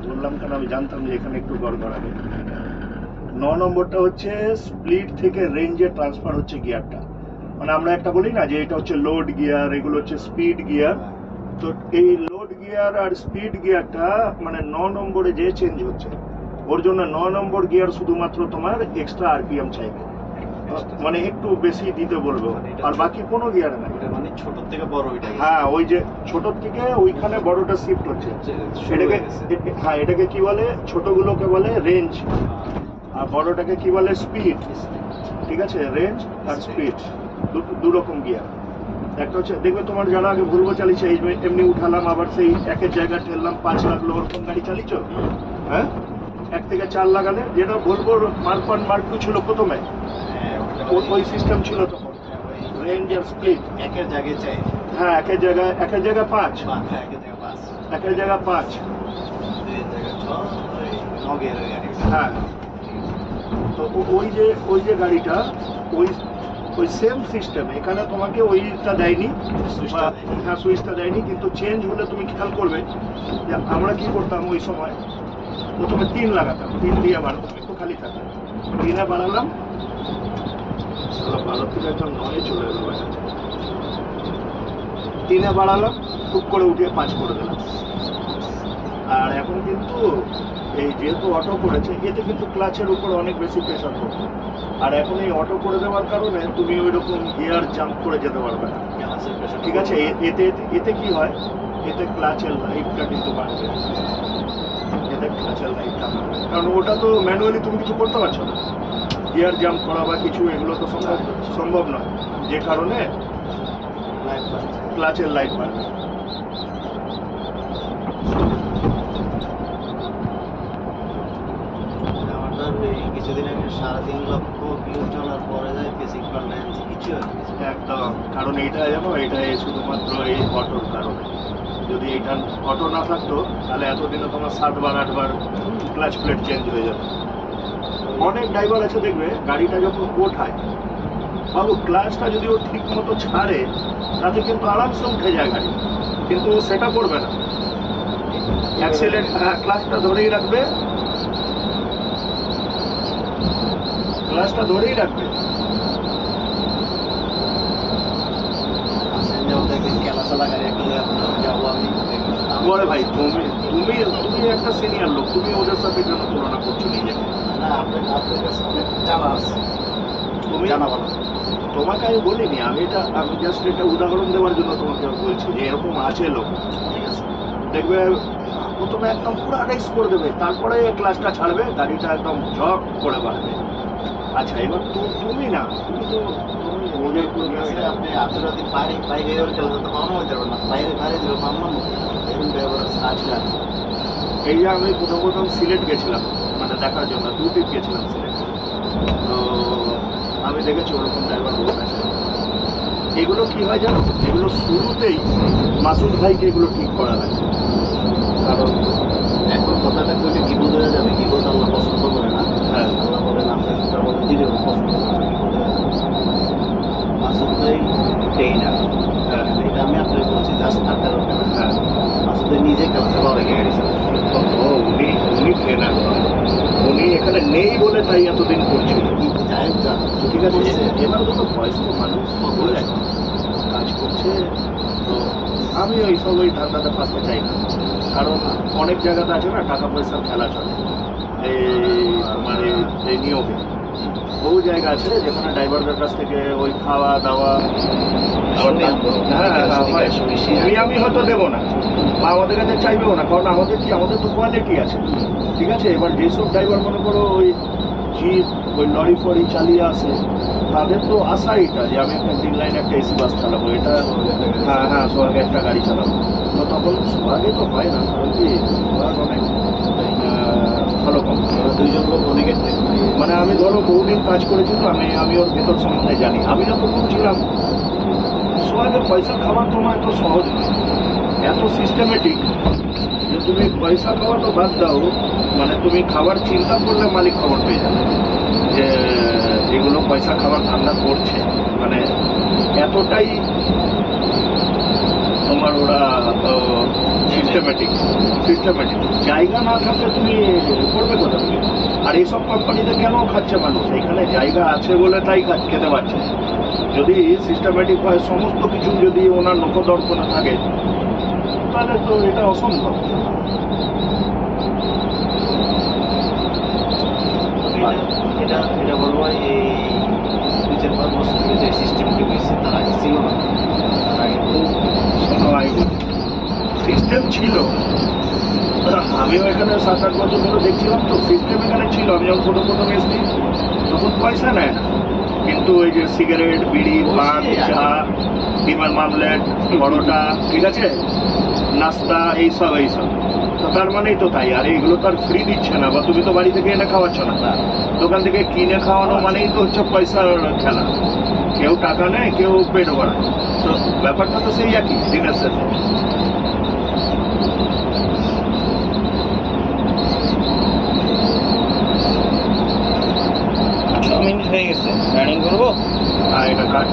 বললাম কারণ আমি জানতাম যে এখানে একটু গড়গড়াবে। 9 নম্বরটা হচ্ছে স্প্লিট থেকে রেঞ্জে ট্রান্সফার হচ্ছে গিয়ারটা, মানে আমরা একটা বলি না যে এটা হচ্ছে লোড গিয়ার, এগুলো হচ্ছে স্পিড গিয়ার। তো এই লোড গিয়ার আর স্পিড গিয়ারটা মানে 9 নম্বরে যে চেঞ্জ হচ্ছে, ওর জন্য 9 নম্বর গিয়ার শুধুমাত্র তোমার এক্সট্রা আরপিএম চাইবে, মানে একটু বেশি দিতে বলবো, আর বাকি কোনো গিয়ার নাই। মানে ছোট থেকে বড় ওইটা, হ্যাঁ ওই যে ছোট থেকে ওইখানে বড়টা শিফট হচ্ছে, এটাকে হ্যাঁ এটাকে কি বলে, ছোটগুলোকে বলে রেঞ্জ আর বড়টাকে কি বলে স্পিড। ঠিক আছে, রেঞ্জ আর স্পিড দু রকম গিয়ার। একটা হচ্ছে দেখবে তোমার যারা আগে ভুলবো চালিয়েছে, এই এমনি উঠালাম আবার সেই একের জায়গায় ঠেললাম 5 লাগলো, ওরকম গাড়ি চালিয়েছ? হ্যাঁ, 1 থেকে 4 লাগালে, যেটা ভুলবোর মার্ক 1 মার্ক 2 ছিল প্রথমে, ওই সিস্টেম ছিল তখন, রেঞ্জ আর স্পিড একের জায়গায় চাই। হ্যাঁ, একের জায়গায় 5, একের জায়গায় 5, হ্যাঁ। তো ওই যে গাড়িটা ওই সেম সিস্টেম, এখানে তোমাকে ওইটা দেয়নি, হ্যাঁ সুইচটা দেয়নি, কিন্তু চেঞ্জ হলে তুমি খেয়াল করবে যে আমরা কি করতাম ওই সময়, প্রথমে 3 লাগাতাম, 3 দিয়ে বাড়াতাম, একটু খালি থাকতাম, 3-এ বাড়ালাম, ভালো থেকে একদম 9-এ চলে গেল, 3-এ বাড়ালাম, টুক করে উঠিয়ে 5 করে দিলাম। আর এখন কিন্তু এই যেহেতু অটো করেছে, এতে কিন্তু ক্লাচের উপর অনেক বেশি প্রেশার পড়বে, আর এখন এই অটো করে দেওয়ার কারণে তুমি ওই রকম গিয়ার জাম্প করে যেতে পারবে না। ঠিক আছে, এতে কি হয়, এতে ক্লাচের লাইফটা কিন্তু বাড়বে, এতে ক্লাচের লাইফটা বাড়বে, কারণ ওটা তো ম্যানুয়ালি তুমি কিছু করতে পারছো না, গিয়ার জাম্প করা বা কিছু এগুলো তো সম্ভব নয়, যে কারণে ক্লাচের লাইফ বাড়বে। কিছুদিন আগে 3.5 লক্ষ কিলো চলার পরে যায় বেসিক পারফরম্যান্স কিছু একদম, কারণ এটা জানো, এটা শুধুমাত্র এই অটোর কারণে, যদি এটা অটো না থাকতো তাহলে এতদিনে তোমার 7 বার 8 বার ক্লাচ প্লেট চেঞ্জ হয়ে যেত। অনেক ড্রাইভার আছে দেখবে গাড়িটা যখন ওঠায়, বাবু ক্লাচটা যদি ও ঠিক মতো ছাড়ে তাতে কিন্তু আরামসে উঠে যায় গাড়ি, কিন্তু সেটা করবে না, অ্যাক্সিলেট ক্লাচটা ধরেই রাখবে, ক্লাচটা ধরেই রাখবে। বলে ভাই তুমি একটা সিনিয়র লোক, তুমি ওদের সাথে কেন তুলনা করছো নিজেকে? তুমি তোমাকে আমি বলিনি, আমি জাস্ট এটা উদাহরণ দেওয়ার জন্য তোমাকে বলছি যে এরকম আছে লোক, ঠিক আছে, দেখবে প্রথমে একদম পুরো রেক্স করে দেবে, তারপরে ক্লাচটা ছাড়বে, গাড়িটা একদম ঝক করে বাড়বে। আচ্ছা, এবার তুমি না, তুমি তো ওদের আপনি আন্তর্জাতিক বাইরে এই যে আমি প্রথম সিলেট গেছিলাম, মানে দেখার জন্য 2 ট্রিপ গেছিলাম সিলেট, তো আমি দেখেছি ওরকম ড্রাইভার বহুত আছে। এগুলো কি হয় জানো, এগুলো শুরুতেই মাসুদ ভাইকে এগুলো ঠিক করা লাগে, কারণ এখন কথাটা কইলে বিপদ হয়ে যাবে, বিপদ আল্লাহ পছন্দ করে না। হ্যাঁ, আল্লাহ বলেন আপনার দিলে পছন্দ করে না, মাসুদ ভাই ট্রেইনার, এটা আমি আপনাকে বলছি জাস্ট থাকার কারণে। হ্যাঁ, মাসুদ ভাই নিজে খেলতে পারে গাড়ি চালাতে। উনি ট্রেনার, উনি এখানে নেই বলে তাই এতদিন করছিল, ঠিক আছে। এবার তো বয়স্ক মানুষ বলে কাজ করছে, তো আমি ওই ধান্দাতে ফাঁসতে চাই না, কারণ অনেক জায়গাতে আছে না টাকা পয়সার খেলা চলে, এই তোমার এই নিয়োগে বহু জায়গা আছে যেখানে ড্রাইভারদের কাছ থেকে ওই খাওয়া দাওয়া, আমি হয়তো দেবো না বা আমাদের কাছে চাইবেও না, কারণ আমাদের তো কোয়ালিটি আছে, ঠিক আছে। এবার যেসব ড্রাইভার মনে করো ওই জিপ ওই লরি ফরি চালিয়ে আসে, তাদের তো আশা এটা যে আমি একটা 3 লাইন একটা এসি বাস চালাবো, এটা হ্যাঁ সোহাগে একটা গাড়ি চালাবো, তো তখন সোহাগে তো হয় না, কারণ কি সোহাগ অনেক ভালো কোম্পানি, 2 জন লোক অনেকের, মানে আমি ধরো বহুদিন কাজ করেছি, তো আমি ওর ভেতর সম্বন্ধে জানি। আমি যখন ছিলাম সোহাগের পয়সা খাওয়ার তোমার এত সহজ নয়, এত সিস্টেমেটিক যে তুমি পয়সা খাওয়া তো বাদ দাও, মানে তুমি খাবার চিন্তা করলে মালিক খবর পেয়ে যাবে যে এগুলো পয়সা খাবার ধান্দা করছে, মানে এতটাই তোমার ওরা সিস্টেমেটিক জায়গা না থাকলে তুমি করবে কোথা থেকে? আর এইসব কোম্পানিতে কেন খাচ্ছে মানুষ? এখানে জায়গা আছে বলে তাই খেতে পারছে। যদি সিস্টেমেটিক হয়, সমস্ত কিছু যদি ওনার নখদর্পণে থাকে, তাহলে তো এটা অসম্ভব। এটা এটা বলবো এই 2-4-5 বছর যে সিস্টেমটি হয়েছে তার আগে ছিল না। তার আগে খুব সিস্টেম ছিল, আমিও এখানে 7-8 বছর ধরে দেখছিলাম, তো সিস্টেম এখানে ছিল। আমি যখন প্রথম এসেছি তখন পয়সা নেয় না, কিন্তু ওই যে সিগারেট, বিড়ি, পান, চা, ডিমের মামলেট, পরোটা, ঠিক আছে, নাস্তা, এইসব। তো তার মানেই তো তাই। আর এইগুলো তো আর ফ্রি দিচ্ছে না, বা তুমি তো বাড়ি থেকে এনে খাওয়াচ্ছ না। দোকান থেকে কিনে খাওয়ানো মানেই তো হচ্ছে পয়সার খেলা। কেউ টাকা নেয়, কেউ পেট ভরায়। তো ব্যাপারটা তো সেই একই দিনের সাথে। মিনিট হয়ে গেছে, রানিং করবো। আর এটা কাট